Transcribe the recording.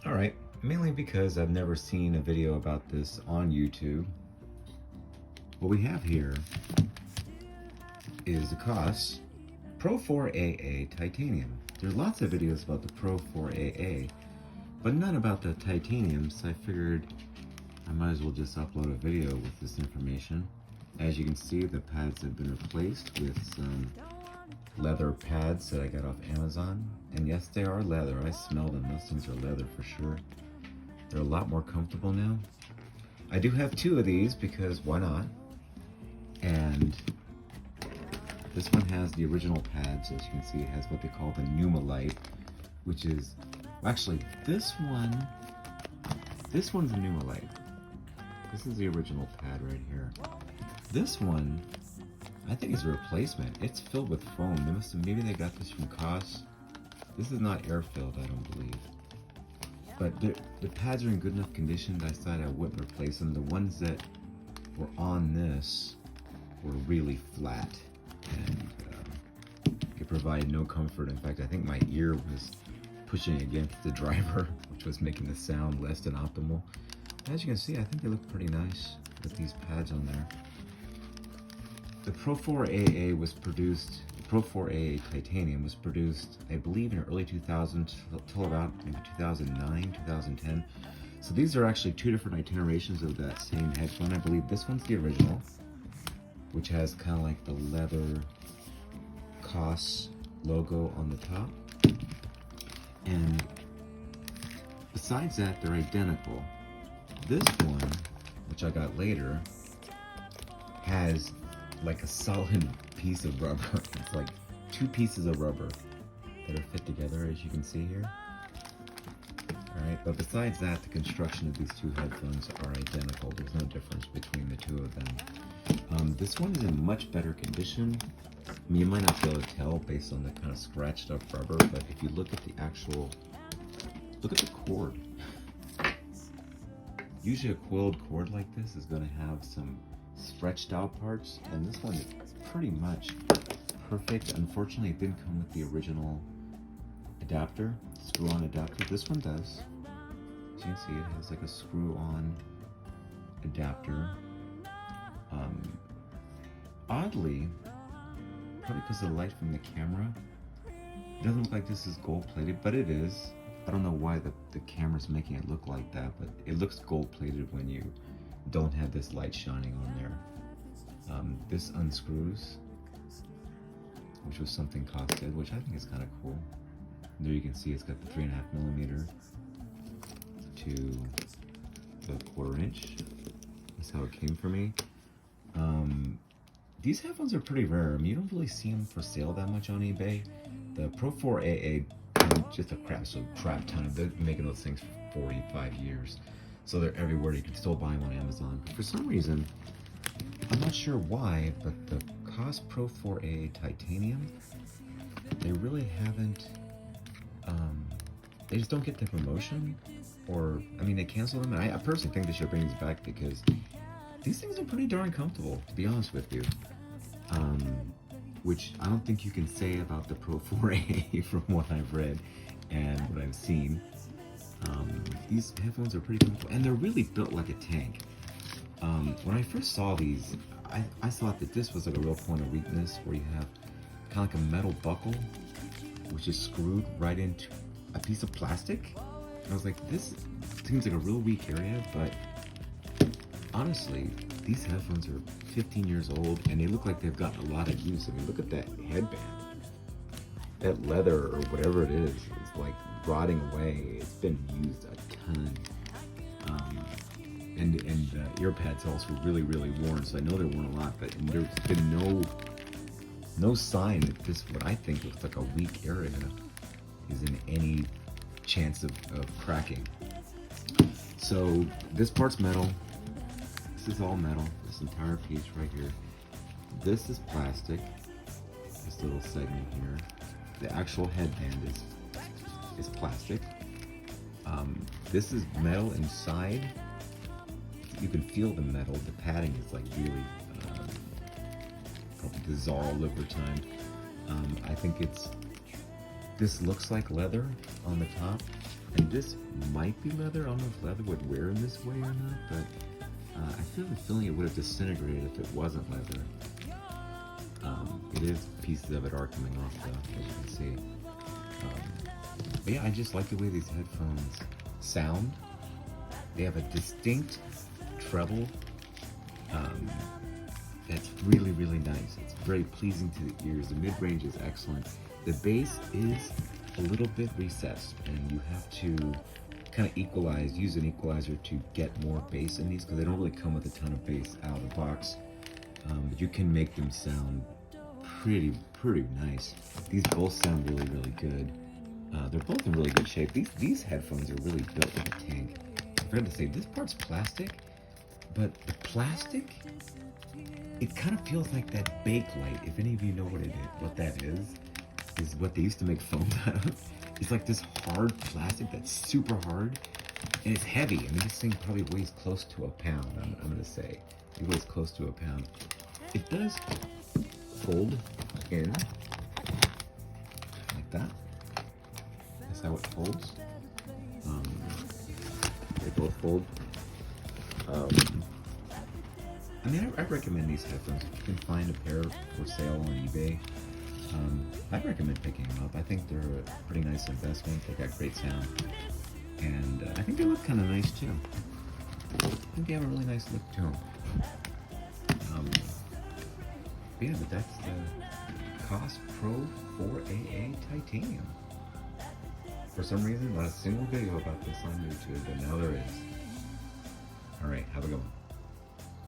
All right, mainly because I've never seen a video about this on YouTube. What we have here is the Koss Pro4AA titanium. There's lots of videos about the Pro4AA, but none about the titanium, so I figured I might as well just upload a video with this information. As you can see, the pads have been replaced with some leather pads that I got off Amazon. And yes, they are leather. I smell them. Those things are leather for sure. They're a lot more comfortable now. I do have two of these because why not? And this one has the original pads. As you can see, it has what they call the Numalite, which is, actually, this one's a Numalite. This is the original pad right here. This one, I think is a replacement. It's filled with foam. Maybe they got this from Koss. This is not air filled, I don't believe. But the pads are in good enough condition that I decided I wouldn't replace them. The ones that were on this were really flat and it provided no comfort. In fact, I think my ear was pushing against the driver, which was making the sound less than optimal. As you can see, I think they look pretty nice with these pads on there. The Pro4AA was produced, the Pro4AA titanium was produced, I believe, in early 2000s till about maybe 2009, 2010. So these are actually two different itinerations of that same headphone. I believe this one's the original, which has kind of like the leather Koss logo on the top. And besides that, they're identical. This one, which I got later, has like a solid piece of rubber. It's like two pieces of rubber that are fit together, as you can see here. Alright, but besides that, the construction of these two headphones are identical. There's no difference between the two of them. This one is in much better condition. I mean, you might not be able to tell based on the kind of scratched up rubber, but if you look at the actual, look at the cord. Usually a coiled cord like this is going to have some stretched out parts, and this one is pretty much perfect. Unfortunately, it didn't come with the original adapter, screw-on adapter. This one does. As you can see, it has like a screw-on adapter. Oddly, probably because of the light from the camera, it doesn't look like this is gold-plated, but it is. I don't know why the camera's making it look like that, but it looks gold-plated when you don't have this light shining on there. This unscrews, which was something Koss did, which I think is kind of cool. There you can see it's got the 3.5mm to the 1/4 inch. That's how it came for me. These headphones are pretty rare. I mean, you don't really see them for sale that much on eBay. The Pro4AA, just a crap ton. They've been making those things for 45 years. So they're everywhere. You can still buy them on Amazon. But for some reason, I'm not sure why, but the Koss Pro4AA titanium, they really haven't, they just don't get the promotion. Or, I mean, they cancel them. And I personally think they should bring these back because these things are pretty darn comfortable, to be honest with you. Which I don't think you can say about the Pro4AA from what I've read and what I've seen. These headphones are pretty comfortable, and they're really built like a tank. When I first saw these, I thought that this was like a real point of weakness, where you have kind of like a metal buckle, which is screwed right into a piece of plastic. And I was like, this seems like a real weak area, but honestly, these headphones are 15 years old, and they look like they've gotten a lot of use. I mean, look at that headband. That leather, or whatever it is like rotting away. It's been used a ton. And the ear pads also really, really worn, so I know they're worn a lot, but there's been no sign that this, what I think looks like a weak area, is in any chance of cracking. So this part's metal. This is all metal, this entire piece right here. This is plastic, this little segment here. The actual headband is plastic. This is metal inside. You can feel the metal. The padding is like really probably dissolved over time. I think this looks like leather on the top, And this might be leather. I don't know if leather would wear in this way or not, but I feel the feeling it would have disintegrated if it wasn't leather. It is pieces of it are coming off though, as you can see. But yeah, I just like the way these headphones sound. They have a distinct treble that's really, really nice. It's very pleasing to the ears. The mid-range is excellent. The bass is a little bit recessed, and you have to kind of use an equalizer to get more bass in these, because they don't really come with a ton of bass out of the box. But you can make them sound pretty nice. These both sound really, really good. They're both in really good shape. These headphones are really built like a tank. I forgot to say, this part's plastic, but the plastic, it kind of feels like that Bakelite. If any of you know what that is what they used to make phones out of. It's like this hard plastic that's super hard, and it's heavy. I mean, this thing probably weighs close to a pound, I'm gonna say. It weighs close to a pound. It does fold in, like that. That's how it folds. They both fold. I mean, I recommend these headphones. If you can find a pair for sale on eBay, I'd recommend picking them up. I think they're a pretty nice investment. They got great sound, and I think they look kind of nice too. I think they have a really nice look to them. Yeah, but that's the Koss Pro4AA Titanium. For some reason, not a single video about this on YouTube, but now there is. All right, have a good one.